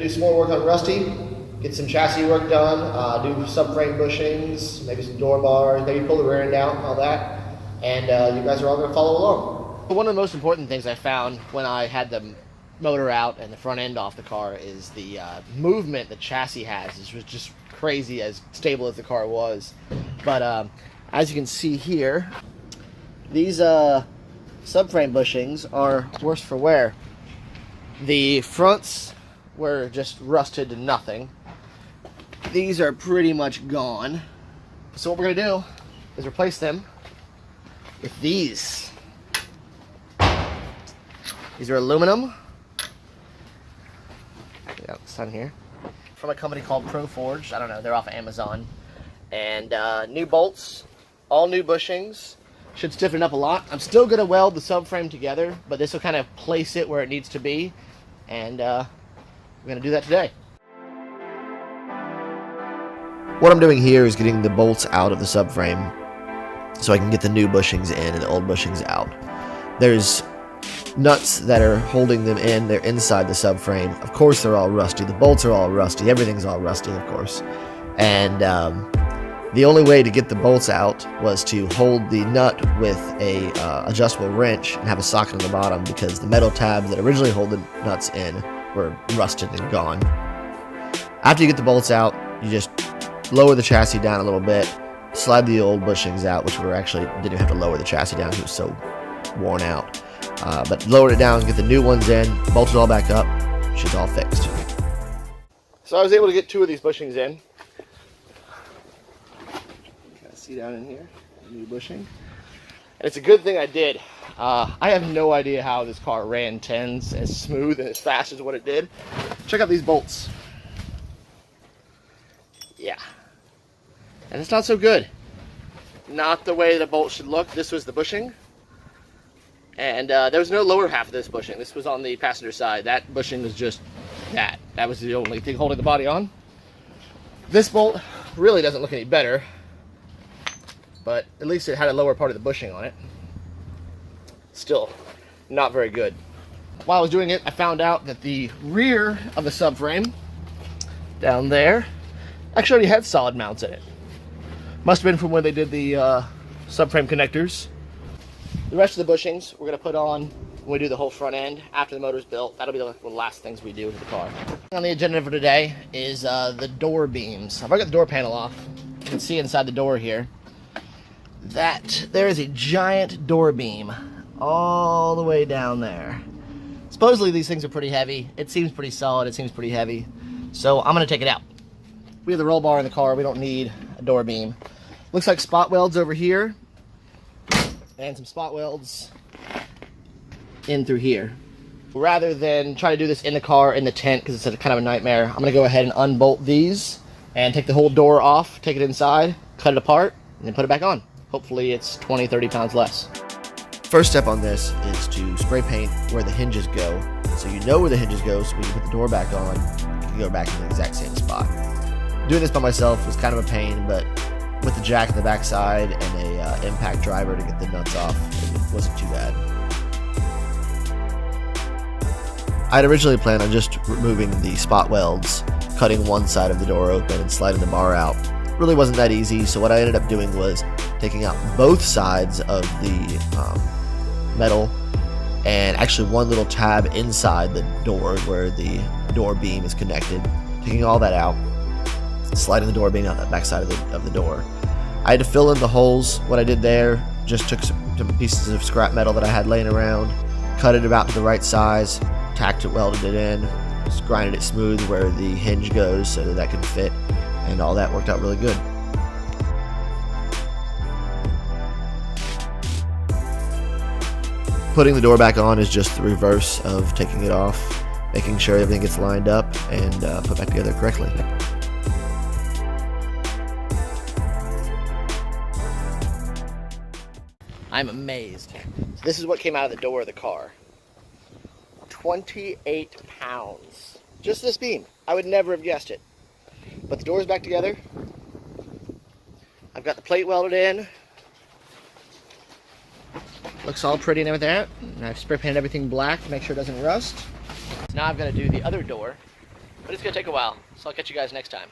do some more work on Rusty, get some chassis work done, do subframe bushings, maybe some door bars, maybe pull the rear end out, all that. And you guys are all going to follow along. One of the most important things I found when I had the motor out and the front end off the car is the movement the chassis has. It was just crazy, as stable as the car was. But as you can see here, these subframe bushings are worse for wear. The fronts were just rusted to nothing. These are pretty much gone. So what we're going to do is replace them with these. These are aluminum. Yeah, sun here. From a company called Pro Forge. I don't know, they're off of Amazon. And new bolts, all new bushings. Should stiffen it up a lot. I'm still going to weld the subframe together, but this will kind of place it where it needs to be. And we're going to do that today. What I'm doing here is getting the bolts out of the subframe so I can get the new bushings in and the old bushings out. There's nuts that are holding them in. They're inside the subframe. Of course they're all rusty. The bolts are all rusty. Everything's all rusty, of course. And the only way to get the bolts out was to hold the nut with a adjustable wrench and have a socket on the bottom, because the metal tabs that originally hold the nuts in were rusted and gone. After you get the bolts out, you just lower the chassis down a little bit, slide the old bushings out, which we actually didn't have to lower the chassis down because it was so worn out. But lowered it down, get the new ones in, bolted it all back up, she's all fixed. So I was able to get 2 of these bushings in. Kind of see down in here, new bushing. And it's a good thing I did. I have no idea how this car ran 10s as smooth and as fast as what it did. Check out these bolts. Yeah. And it's not so good. Not the way the bolt should look. This was the bushing. And there was no lower half of this bushing. This was on the passenger side. That bushing was just that. That was the only thing holding the body on. This bolt really doesn't look any better, but at least it had a lower part of the bushing on it. Still not very good. While I was doing it, I found out that the rear of the subframe down there actually already had solid mounts in it. Must have been from when they did the subframe connectors. The rest of the bushings we're going to put on when we do the whole front end after the motor's built. That'll be the last things we do to the car. On the agenda for today is the door beams. I've already got the door panel off. You can see inside the door here that there is a giant door beam all the way down there. Supposedly these things are pretty heavy. It seems pretty solid. It seems pretty heavy. So I'm going to take it out. We have the roll bar in the car. We don't need a door beam. Looks like spot welds over here and some spot welds in through here. Rather than try to do this in the car, in the tent, because it's kind of a nightmare, I'm going to go ahead and unbolt these and take the whole door off, take it inside, cut it apart, and then put it back on. Hopefully it's 20-30 pounds less. First step on this is to spray paint where the hinges go, so you know where the hinges go, so when you put the door back on, you can go back in the exact same spot. Doing this by myself was kind of a pain, but with the jack in the backside and a impact driver to get the nuts off, it wasn't too bad. I'd originally planned on just removing the spot welds, cutting one side of the door open and sliding the bar out. It really wasn't that easy, so what I ended up doing was taking out both sides of the metal and actually one little tab inside the door where the door beam is connected, taking all that out, sliding the door beam out that back side of the door. I had to fill in the holes. What I did there, just took some pieces of scrap metal that I had laying around, cut it about to the right size, tacked it, welded it in, just grinded it smooth where the hinge goes so that can fit, and all that worked out really good. Putting the door back on is just the reverse of taking it off, making sure everything gets lined up and put back together correctly. I'm amazed. So this is what came out of the door of the car. 28 pounds. Just this beam. I would never have guessed it. But the door's back together. I've got the plate welded in. Looks all pretty and everything. And I've spray painted everything black to make sure it doesn't rust. Now I've got to do the other door. but it's going to take a while. So I'll catch you guys next time.